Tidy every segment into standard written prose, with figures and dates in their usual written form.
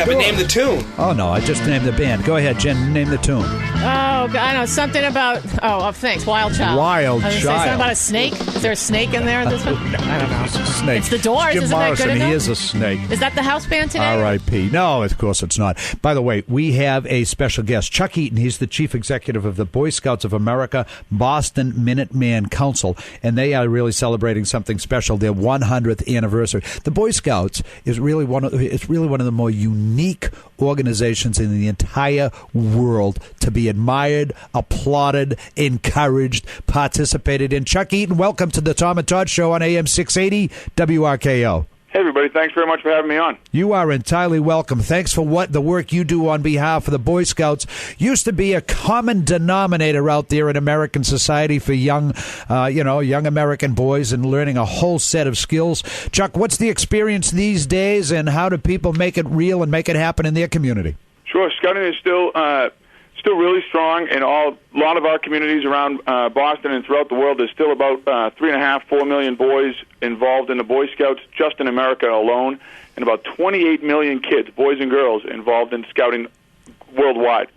but name the tune. Oh, no, I just named the band. Go ahead, Jen, name the tune. Oh, I know, something about, thanks, Wild Child. Wild I was Child. Say something about a snake? Is there a snake in there in this one? I don't know. It's a snake. It's the Doors, Jim isn't Morrison, that good enough? he is a snake. Is that the house band today? R.I.P. No, of course it's not. By the way, we have a special guest, Chuck Eaton. He's the chief executive of the Boy Scouts of America Boston Minuteman Council, and they are really celebrating something special, their 100th anniversary. The Boy Scouts is really one of the more unique organizations in the entire world to be admired, applauded, encouraged, participated in. Chuck Eaton, welcome to the Tom and Todd Show on AM 680 WRKO. Hey, everybody. Thanks very much for having me on. You are entirely welcome. Thanks for what the work you do on behalf of the Boy Scouts. Used to be a common denominator out there in American society for young American boys and learning a whole set of skills. Chuck, what's the experience these days, and how do people make it real and make it happen in their community? Sure. Scouting is still really strong in a lot of our communities around Boston and throughout the world. There's still about 3.5-4 million boys involved in the Boy Scouts just in America alone, and about 28 million kids, boys and girls, involved in scouting worldwide.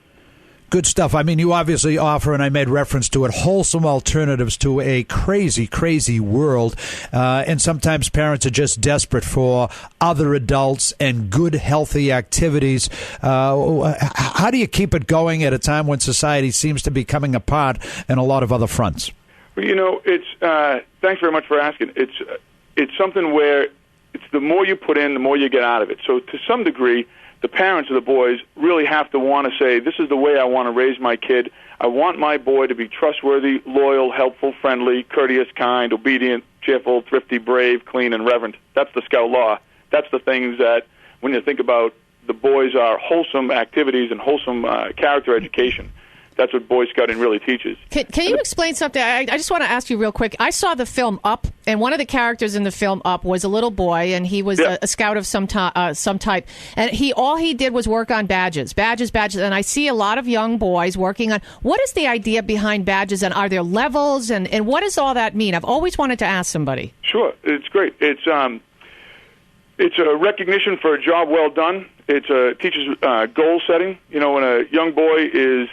Good stuff. I mean, you obviously offer, and I made reference to it, wholesome alternatives to a crazy, crazy world. And sometimes parents are just desperate for other adults and good, healthy activities. How do you keep it going at a time when society seems to be coming apart in a lot of other fronts? Well, it's thanks very much for asking. It's something where it's the more you put in, the more you get out of it. So to some degree, the parents of the boys really have to want to say, this is the way I want to raise my kid. I want my boy to be trustworthy, loyal, helpful, friendly, courteous, kind, obedient, cheerful, thrifty, brave, clean, and reverent. That's the Scout law. That's the things that, when you think about the boys, are wholesome activities and wholesome character education. That's what Boy Scouting really teaches. Can you explain something? I just want to ask you real quick. I saw the film Up, and one of the characters in the film Up was a little boy, and he was a scout of some type. And all he did was work on badges. And I see a lot of young boys working on. What is the idea behind badges, and are there levels, and what does all that mean? I've always wanted to ask somebody. Sure, it's great. It's a recognition for a job well done. It teaches goal setting. When a young boy is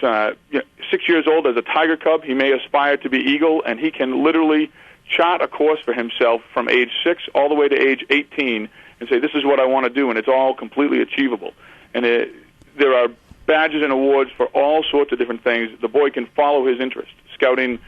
6 years old as a tiger cub, he may aspire to be eagle, and he can literally chart a course for himself from age 6 all the way to age 18 and say, this is what I want to do, and it's all completely achievable. And there are badges and awards for all sorts of different things. The boy can follow his interest. Scouting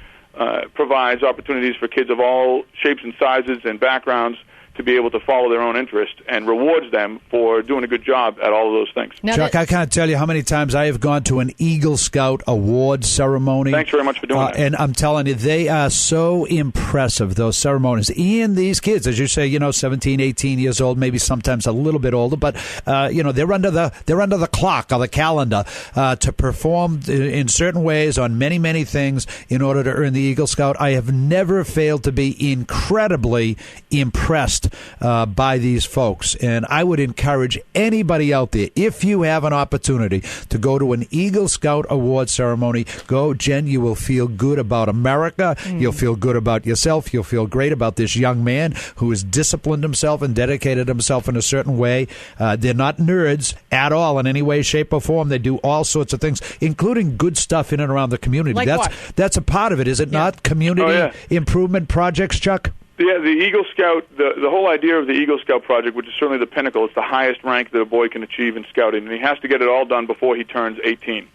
provides opportunities for kids of all shapes and sizes and backgrounds to be able to follow their own interest, and rewards them for doing a good job at all of those things. Now, Chuck, I can't tell you how many times I have gone to an Eagle Scout award ceremony. Thanks very much for doing that. And I'm telling you, they are so impressive, those ceremonies. And these kids, as you say, 17, 18 years old, maybe sometimes a little bit older, but they're under the clock or the calendar to perform in certain ways on many, many things in order to earn the Eagle Scout. I have never failed to be incredibly impressed by these folks, and I would encourage anybody out there, if you have an opportunity to go to an Eagle Scout award ceremony, go. Jen, you will feel good about America. You'll feel good about yourself. You'll feel great about this young man who has disciplined himself and dedicated himself in a certain way. They're not nerds at all in any way, shape, or form. They do all sorts of things, including good stuff in and around the community. Like what? That's a part of it, is it not? Community improvement projects, Chuck? Yeah, the Eagle Scout, the whole idea of the Eagle Scout project, which is certainly the pinnacle, it's the highest rank that a boy can achieve in scouting, and he has to get it all done before he turns 18.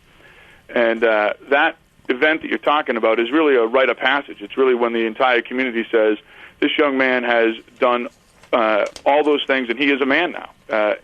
And that event that you're talking about is really a rite of passage. It's really when the entire community says, this young man has done all those things, and he is a man now.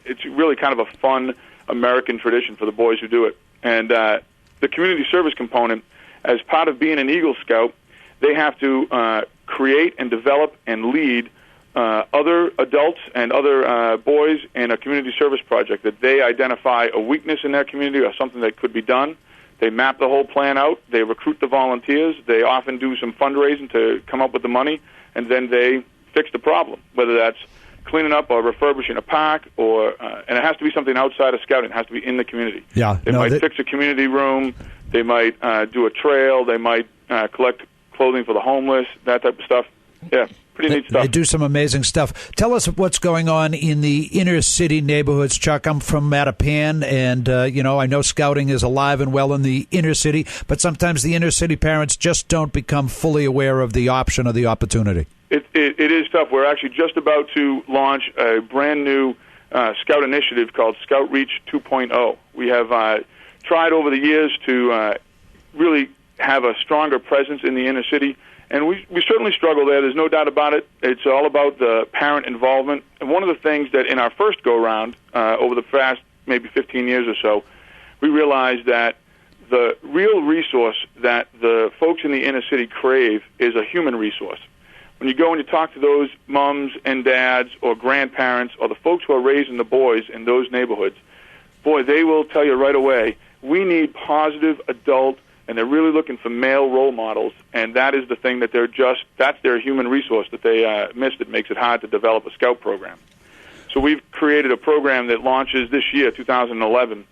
It's really kind of a fun American tradition for the boys who do it. And the community service component, as part of being an Eagle Scout, they have to create and develop and lead other adults and other boys in a community service project that they identify a weakness in their community or something that could be done. They map the whole plan out. They recruit the volunteers. They often do some fundraising to come up with the money, and then they fix the problem, whether that's cleaning up or refurbishing a park, or and it has to be something outside of scouting. It has to be in the community. Yeah, they might fix a community room. They might do a trail. They might collect clothing for the homeless, that type of stuff. Yeah, pretty neat stuff. They do some amazing stuff. Tell us what's going on in the inner city neighborhoods, Chuck. I'm from Mattapan, and I know scouting is alive and well in the inner city, but sometimes the inner city parents just don't become fully aware of the option or the opportunity. It is tough. We're actually just about to launch a brand new Scout initiative called Scout Reach 2.0. We have tried over the years to really have a stronger presence in the inner city, and we certainly struggle there. There's no doubt about it. It's all about the parent involvement. And one of the things that in our first go-round, over the past maybe 15 years or so, we realized that the real resource that the folks in the inner city crave is a human resource. When you go and you talk to those moms and dads or grandparents or the folks who are raising the boys in those neighborhoods, boy, they will tell you right away, we need positive adult, and they're really looking for male role models, and that is the thing that that's their human resource that they miss that makes it hard to develop a scout program. So we've created a program that launches this year, 2011,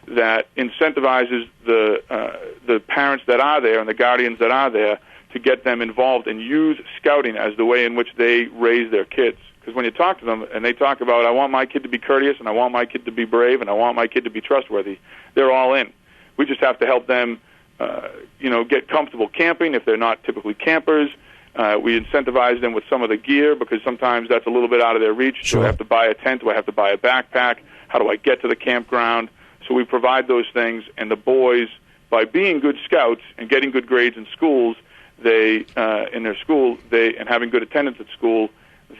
that incentivizes the parents that are there and the guardians that are there to get them involved and use scouting as the way in which they raise their kids. Because when you talk to them and they talk about, I want my kid to be courteous and I want my kid to be brave and I want my kid to be trustworthy, they're all in. We just have to help them, get comfortable camping if they're not typically campers. We incentivize them with some of the gear because sometimes that's a little bit out of their reach. Sure. Do I have to buy a tent? Do I have to buy a backpack? How do I get to the campground? So we provide those things, and the boys, by being good scouts and getting good grades in schools, in their school, and having good attendance at school,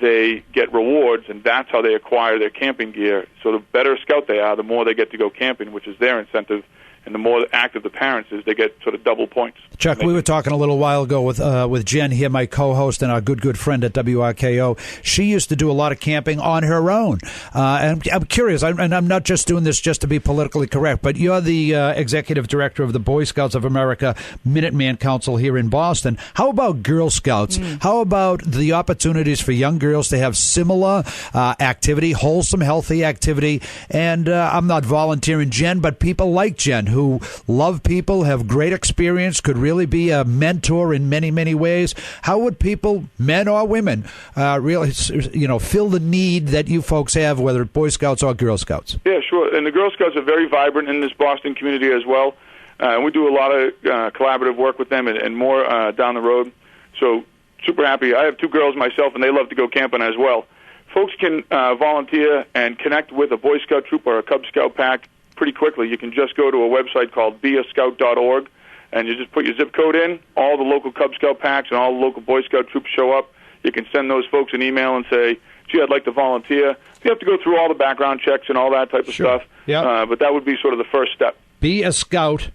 they get rewards, and that's how they acquire their camping gear. So the better scout they are, the more they get to go camping, which is their incentive, and the more active the parents is, they get sort of double points. Chuck, we were talking a little while ago with Jen here, my co-host and our good friend at WRKO. She used to do a lot of camping on her own. And I'm curious, and I'm not just doing this just to be politically correct, but you're the executive director of the Boy Scouts of America Minuteman Council here in Boston. How about Girl Scouts? How about the opportunities for young girls to have similar activity, wholesome, healthy activity? And I'm not volunteering Jen, but people like Jen who love people, have great experience, could really be a mentor in many, many ways. How would people, men or women, really, fill the need that you folks have, whether it's Boy Scouts or Girl Scouts? Yeah, sure. And the Girl Scouts are very vibrant in this Boston community as well. We do a lot of collaborative work with them and more down the road. So super happy. I have two girls myself, and they love to go camping as well. Folks can volunteer and connect with a Boy Scout troop or a Cub Scout pack pretty quickly. You can just go to a website called beascout.org, and you just put your zip code in. All the local Cub Scout packs and all the local Boy Scout troops show up. You can send those folks an email and say, gee, I'd like to volunteer. You have to go through all the background checks and all that type of stuff. Yeah. But that would be sort of the first step. beascout.org.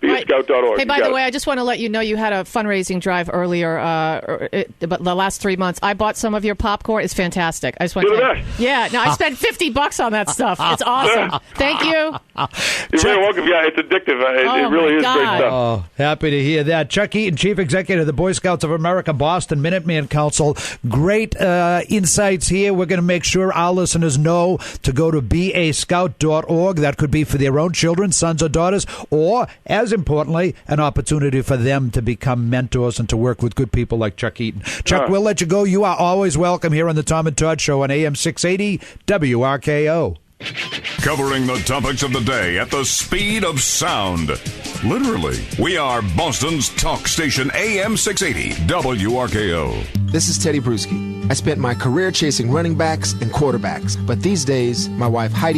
beascout.org. Hey, by the way, I just want to let you know you had a fundraising drive earlier, but the last 3 months. I bought some of your popcorn. It's fantastic. I just want to. Yeah, no, I spent $50 on that stuff. It's awesome. Thank you. You're very welcome. Yeah, it's addictive. It really is great stuff. Oh, happy to hear that. Chuck Eaton, Chief Executive of the Boy Scouts of America Boston Minuteman Council. Great insights here. We're going to make sure our listeners know to go to beascout.org. That could be for their own children, sons or daughters, or, as importantly, an opportunity for them to become mentors and to work with good people like Chuck Eaton. Chuck, we'll let you go. You are always welcome here on the Tom and Todd Show on AM 680 WRKO. Covering the topics of the day at the speed of sound. Literally, we are Boston's talk station, AM 680 WRKO. This is Teddy Bruschi. I spent my career chasing running backs and quarterbacks, but these days, my wife Heidi